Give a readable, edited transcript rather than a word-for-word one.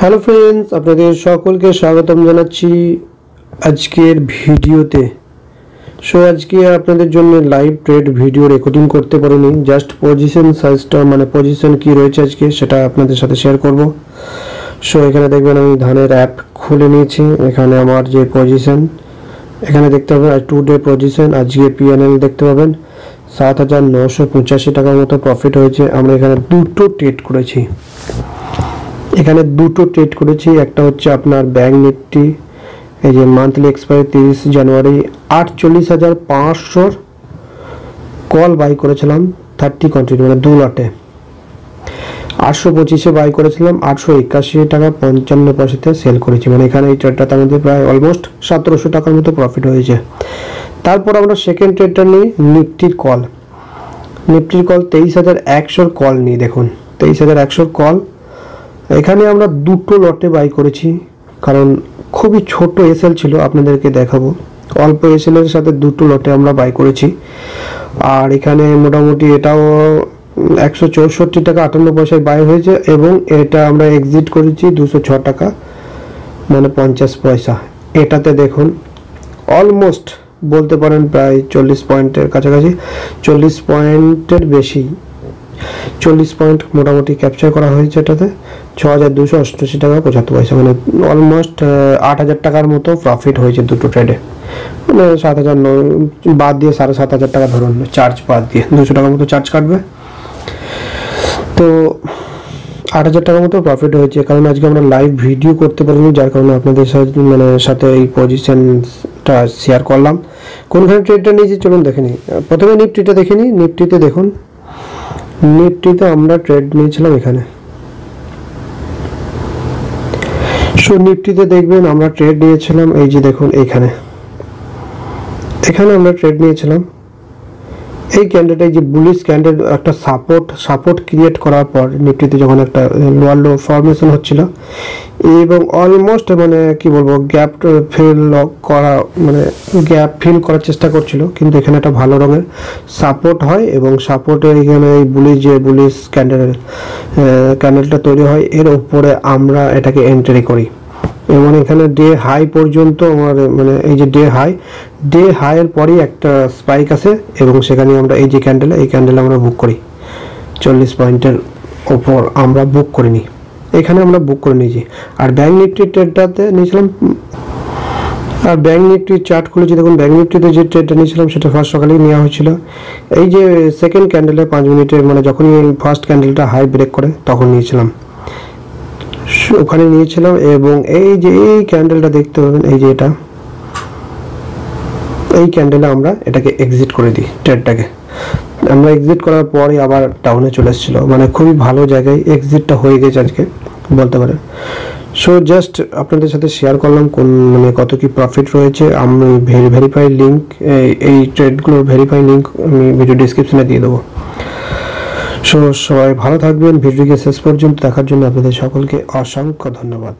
Hello friends, আপনাদের সকলকে স্বাগতম জানাচ্ছি আজকের ভিডিওতে। আজকে আপনাদের জন্য লাইভ ট্রেড ভিডিও রেকর্ডিং করতে পারিনি, জাস্ট পজিশন সাইজটা পজিশন কি রয়েছে আজকে সেটা আপনাদের সাথে শেয়ার করব। এখানে দেখবেন আমি ধানের অ্যাপ খুলে নিয়েছি। এখানে আমার যে পজিশন এখানে দেখতে পাবেন, টু ডে পজিশন আজকে পিএনএল দেখতে পাবেন 7,985 টাকার মতো প্রফিট হয়েছে। আমরা এখানে দুটো ট্রেড করেছি। একটা হচ্ছে আপনার ব্যাংক নিফটি, এই যে মান্থলি এক্সপায়ারি 30 জানুয়ারি 48,500 কল বাই করেছিলাম 30 কন্টিনিউ, 2 লটে 825-এ বাই করেছিলাম, 881 টাকা 55 পয়সাতে সেল করেছি। এখানে এই ট্রেডটাতে আমাদের প্রায় অলমোস্ট 1700 টাকার মতো প্রফিট হয়েছে। তারপর আমরা সেকেন্ড ট্রেডটা নিই নিফটির কল 23,100 কল নিই। দেখুন 23,100 কল, এখানে আমরা দুটো লটে বাই করেছি, কারণ খুবই ছোট এসএল ছিল। আপনাদেরকে দেখাবো, অল্প এসএলের সাথে দুটো লটে আমরা বাই করেছি। আর এখানে মোটামুটি এটাও 164 টাকা 58 পয়সায় বাই হয়েছে, এবং এটা আমরা এক্সিট করেছি 206 টাকা 50 পয়সা। এটাতে দেখুন অলমোস্ট বলতে পারেন প্রায় 40 পয়েন্টের কাছাকাছি, 40 পয়েন্টের বেশি, 40 পয়েন্ট মোটামুটি ক্যাপচার করা হয়েছে। এটাতে 6,288 টাকা 75 পয়সা, অলমোস্ট 8,000 টাকার মতো প্রফিট হয়েছে দুটো ট্রেডে। 7,000 বাদ দিয়ে 7,500 টাকা ধরুন, চার্জ বাদ দিয়ে 200 টাকার মতো চার্জ কাটবে, তো 8,000 টাকার মতো প্রফিট হয়েছে। কারণ আজকে আমরা লাইভ ভিডিও করতে পারিনি, যার কারণে আপনাদের সাথে এই পজিশনটা শেয়ার করলাম। কোনখানে ট্রেডটা নিয়েছি চলুন দেখে নিই। প্রথমে নিফটিটা দেখে নিই। নিফটিতে দেখুন, নিফটিতে আমরা ট্রেড নিয়েছিলাম এখানে। নিফটিতে দেখবেন আমরা ট্রেড নিয়েছিলাম, এই যে দেখুন এখানে আমরা ট্রেড নিয়েছিলাম। এই ক্যান্ডেলটা, এই যে বুলিশ ক্যান্ডেল, একটা সাপোর্ট ক্রিয়েট করার পর নিফটিতে যখন একটা লোয়ার লো ফর্মেশন হচ্ছিল, এবং অলমোস্ট কি বলবো গ্যাপ গ্যাপ ফিল করার চেষ্টা করছিল, কিন্তু এখানে একটা ভালো রঙের সাপোর্ট হয়, এবং সাপোর্টে এখানে এই বুলিশ ক্যান্ডেলটা তৈরি হয়, এর উপরে আমরা এটাকে এন্ট্রি করি। এবং এখানে ডে হাই পর্যন্ত আমার এই যে ডে হাইয়ের পরেই একটা স্পাইক আসে, এবং সেখানে আমরা এই ক্যান্ডেল আমরা বুক করি 40 পয়েন্টের ওপর আমরা বুক করে নিই। এখানে আমরা বুক করে নিয়েছি। আর ব্যাংক নিফটির ট্রেডটাতে নিয়েছিলাম, আর ব্যাংক নিফটির চার্ট খুলেছি। দেখুন ব্যাংক নিফটিতে যে ট্রেডটা নিয়েছিলাম সেটা ফার্স্ট সকালেই নেওয়া হয়েছিল। এই যে সেকেন্ড ক্যান্ডেলে 5 মিনিটের যখনই ফার্স্ট ক্যান্ডেলটা হাই ব্রেক করে তখন নিয়েছিলাম, ওখানে নিয়েছিলাম। এবং এই যে এই ক্যান্ডেলটা দেখতে পাবেন, এই যে এই ক্যান্ডেলে আমরা এটাকে এক্সিট করে দিই। ট্রেডটাকে আমরা এক্সিট করার পরে আবার ডাউনে চলে এসেছিল, খুবই ভালো জায়গায় এক্সিটটা হয়ে গেছে আজকে বলতে পারেন। জাস্ট আপনাদের সাথে শেয়ার করলাম কোন কত কি প্রফিট রয়েছে। আমি ভেরিফাই লিঙ্ক, এই ট্রেডগুলোর ভেরিফাই লিঙ্ক আমি ভিডিও ডিসক্রিপশনে দিয়ে দেবো। সবাই ভালো থাকবেন। ভিডিওকে শেষ পর্যন্ত দেখার জন্য আপনাদের সকলকে অসংখ্য ধন্যবাদ।